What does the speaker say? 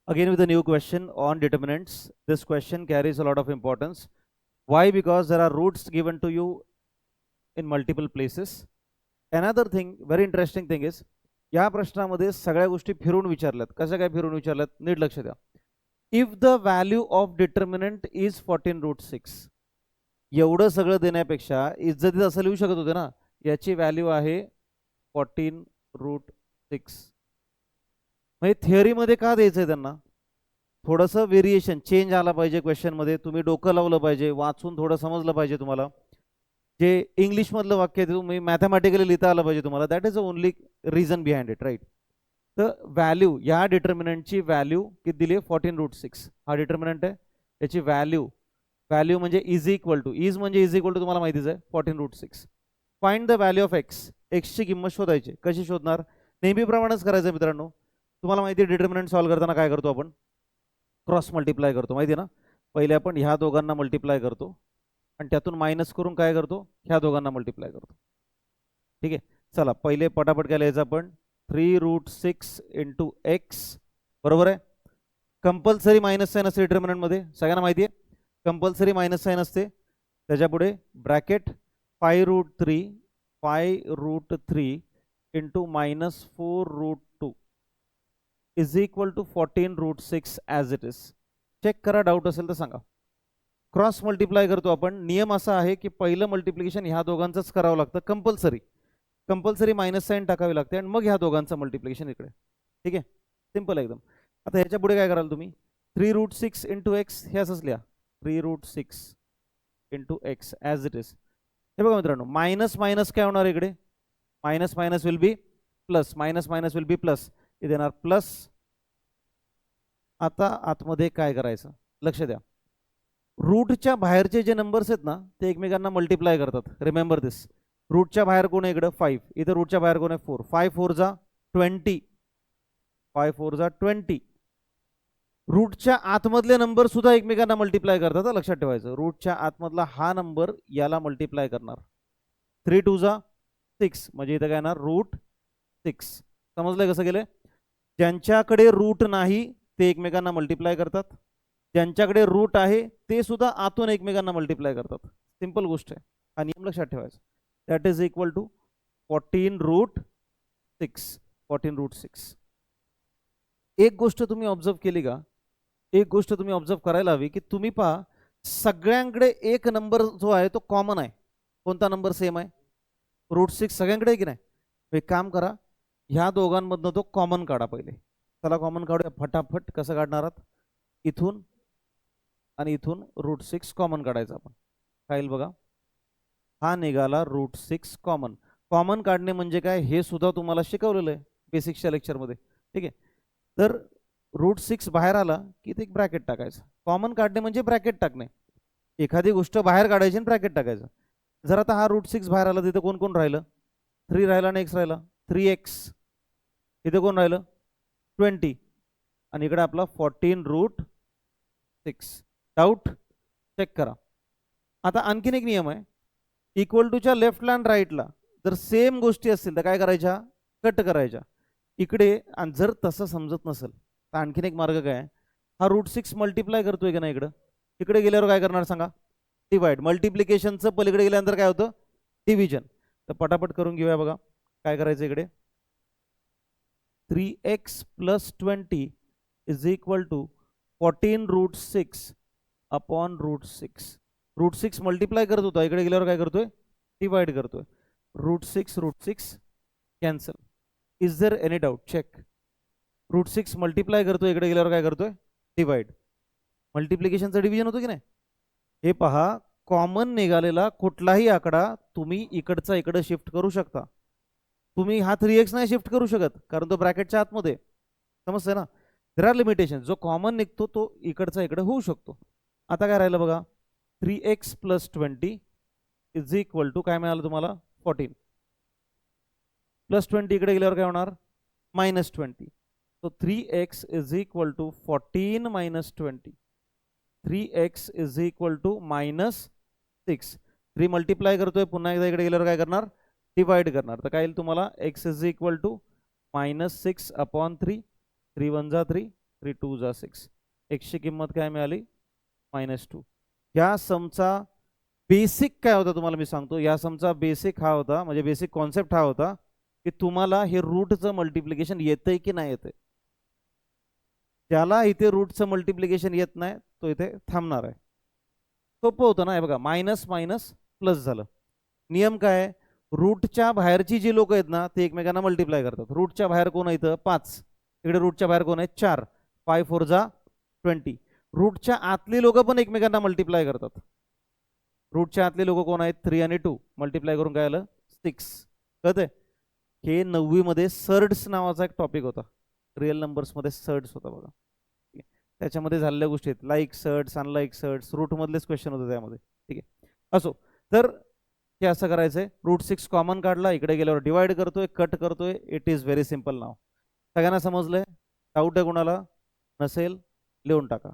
Again with a new question on determinants. This question carries a lot of importance. Why? Because there are roots given to you in multiple places. Another thing, very interesting thing is, या प्रश्नामध्ये सगळ्या गोष्टी फिरून विचारल्यात. कशा काय फिरून विचारल्यात नीट लक्ष द्या. If the value of determinant is 14√6, एवढं सगळं देण्यापेक्षा इज्जतीत असं लिहू शकत होते ना, याची व्हॅल्यू आहे 14√6. म्हणजे थिअरीमध्ये का द्यायचं आहे त्यांना? थोडंसं व्हेरिएशन चेंज आला पाहिजे क्वेश्चनमध्ये, तुम्ही डोकं लावलं पाहिजे, वाचून थोडं समजलं पाहिजे तुम्हाला. जे इंग्लिशमधलं वाक्य आहे ते तुम्ही मॅथमॅटिकली लिहिता आलं पाहिजे तुम्हाला. That is the only reason behind it, right. तर व्हॅल्यू, या डिटर्मिनंटची व्हॅल्यू किती दिली आहे? 14√6. हा डिटर्मिनंट आहे, याची व्हॅल्यू म्हणजे इज इक्वल टू, इज म्हणजे इज इक्वल टू तुम्हाला माहितीच आहे 14√6. Find the value of X. एक्सची किंमत शोधायची. कशी शोधणार? नेहमीप्रमाणेच करायचं मित्रांनो. तुम्हाला माहिती आहे डिटर्मिनंट सॉल्व्ह करताना काय करतो आपण? क्रॉस मल्टिप्लाय करतो, माहिती आहे ना. पहिले आपण ह्या दोघांना मल्टिप्लाय करतो आणि त्यातून मायनस करून काय करतो? ह्या दोघांना मल्टिप्लाय करतो. ठीक आहे, चला पहिले पटापट काय लिहायचं आपण? 3√6 इंटू एक्स, बरोबर आहे. कंपल्सरी मायनस साईन असते डिटर्मिनंटमध्ये, सगळ्यांना माहिती आहे. कंपल्सरी मायनस साईन असते. त्याच्यापुढे bracket 5√3 into -4√2 is equal to 14√6 as it is. Check करा, डाऊट असेल तर सांगा. क्रॉस मल्टिप्लाय करतो आपण. नियम असा आहे की पहिलं मल्टिप्लिकेशन ह्या दोघांचंच करावं लागतं, कंपल्सरी मायनस साईन टाकावी लागते आणि मग ह्या दोघांचं मल्टिप्लिकेशन इकडे. ठीक आहे, सिंपल एकदम. आता ह्याच्या पुढे काय कराल तुम्ही? 3√6 इंटू एक्स हे असंच लिहा, 3√6 into x as it is. हे बघा मित्रांनो, मायनस मायनस काय होणार इकडे? Minus minus will be plus, minus minus will be plus. हे देणार प्लस. आता आतमध्ये काय करायचं? लक्ष द्या. रूटच्या बाहेरचे जे नंबर्स आहेत ना, ते एकमेकांना मल्टिप्लाय करतात. रिमेंबर दिस. रूटच्या बाहेर कोण आहे इकडं? 5. इथं रूटच्या बाहेर कोण आहे? 4. 5 4 जा 20, 5 4 जा 20. रूटच्या आतमधले नंबर सुद्धा एकमेकांना मल्टिप्लाय करतात, लक्षात ठेवायचं. रूटच्या आतमधला हा नंबर याला मल्टिप्लाय करणार. 3 2 जा 6, म्हणजे इथं काय येणार? √6. समजलंय कसं गेलंय? ज्यांच्याकडे रूट नाही ते एकमेकांना मल्टिप्लाय करतात, ज्यांच्याकडे रूट आहे ते सुद्धा आतून एकमेकांना मल्टिप्लाय करतात. सिंपल गोष्ट आहे, हा नियम लक्षात ठेवायचा. That is equal to 14√6. एक गोष्ट तुम्ही ऑब्झर्व केली का? एक गोष्ट तुम्ही ऑब्झर्व करायला हवी की तुम्ही पहा, सगळ्यांकडे एक नंबर जो आहे तो कॉमन आहे. कोणता नंबर सेम आहे? √6 सगळ्यांकडे की नाही? एक काम करा, ह्या दोघांमधनं तो कॉमन काढा पहिले. चला कॉमन काढूया फटाफट. कसं काढणार आहात? इथून आणि इथून √6 कॉमन काढायचं आपण. काय येईल बघा? हा निघाला √6 कॉमन. कॉमन काढणे म्हणजे काय हे सुद्धा तुम्हाला शिकवलेलं आहे बेसिक्सच्या लेक्चरमध्ये. ठीक आहे, तर √6 बाहेर आला की ते एक ब्रॅकेट टाकायचं. कॉमन काढणे म्हणजे ब्रॅकेट टाकणे. एखादी गोष्ट बाहेर काढायची आणि ब्रॅकेट टाकायचं. जर आता हा √6 बाहेर आला, तिथं कोण कोण राहिलं? 3 राहिला आणि x राहिला, 3x. इथे कोण राहिलं? 20. आणि इकडे आपला 14√6. डाऊट? चेक करा. आता आणखीन एक नियम आहे. इक्वल टूच्या लेफ्टला आणि राईटला जर सेम गोष्टी असतील तर काय करायच्या? कट करायच्या इकडे. आणि जर तसं समजत नसेल तर आणखीन एक मार्ग काय आहे? हा √6 मल्टिप्लाय करतोय की नाही इकडं, इकडे गेल्यावर काय करणार सांगा? डिवाइड. मल्टिप्लिकेशनचं पलीकडे गेल्यानंतर काय होतं? डिव्हिजन. तर पटापट करून घेऊया बघा. काय करायचं इकडे? 3x + 20 is equal to 14√6 upon √6. √6 multiply करत होता, इकडे गेल्यावर काय करतोय? डिवाइड करतोय. √6 cancel. Is there any doubt? Check. √6 multiply करतोय, इकडे गेल्यावर काय करतोय? डिवाइड. मल्टिप्लिकेशनचं डिव्हिजन होतं की नाही? हे पहा, कॉमन निघालेला कुठलाही आकडा तुम्ही इकडचा इकडे शिफ्ट करू शकता. तुम्ही हा 3x नाही शिफ्ट करू शकत, कारण तो ब्रॅकेटच्या आतमध्ये. समजतंय ना? There are limitation. जो कॉमन निघतो तो इकडचा इकडे होऊ शकतो. आता काय राहिलं बघा? 3x + 20 इज इक्वल टू काय मिळालं तुम्हाला? 14. +20 इकडे गेल्यावर काय होणार? -20. So 3x is equal to 14 - 20. 3x is equal to -6. 3 multiply करतोय, पुन्हा एकदा इकडे गेल्यावर काय करणार? डिवाइड करणार. तर काय येईल तुम्हाला? x is equal to -6 upon 3. 3 1 जा 3, 3 2 जा 6, एक्सची किंमत काय मिळाली -2. या समचा बेसिक काय होता तुम्हाला मी सांगतो. या समचा बेसिक हा होता, म्हणजे बेसिक कॉन्सेप्ट हा होता की तुम्हाला हे रूटचं मल्टिप्लिकेशन येतंय की नाही येतंय. ज्याला इथे रूटचं मल्टिप्लिकेशन येत नाही तो इथे थांबणार आहे. सोपं होतं ना. हे बघा, मायनस मायनस प्लस झालं. नियम काय आहे, रूटच्या बाहेरची जी लोक आहेत ना ते एकमेकांना मल्टिप्लाय करतात. रूटच्या बाहेर कोण आहे इथं 5, इकडे रूटच्या बाहेर कोण आहे 4, 5 4 जा 20. रूटच्या आतली लोक पण एकमेकांना मल्टिप्लाय करतात. रूटच्या आतले लोक कोण आहेत 3 आणि 2, मल्टिप्लाय करून काय आलं 6. कळतंय. हे 9वी मध्ये सर्ड्स नावाचा एक टॉपिक होता. रिअल नंबर्स मध्ये सर्ड्स होता बघा. त्याच्यामध्ये झालेल्या गोष्टी आहेत, like surds, unlike surds, root मधलेच क्वेश्चन होते त्यामध्ये. ठीक आहे, असो. तर हे असं करायचंय, √6 कॉमन काढला, इकडे गेल्यावर डिवाइड करतोय, कट करतोय. इट इज व्हेरी सिम्पल नाव. सगळ्यांना समजलंय? डाऊट आहे कोणाला? नसेल लिहून टाका.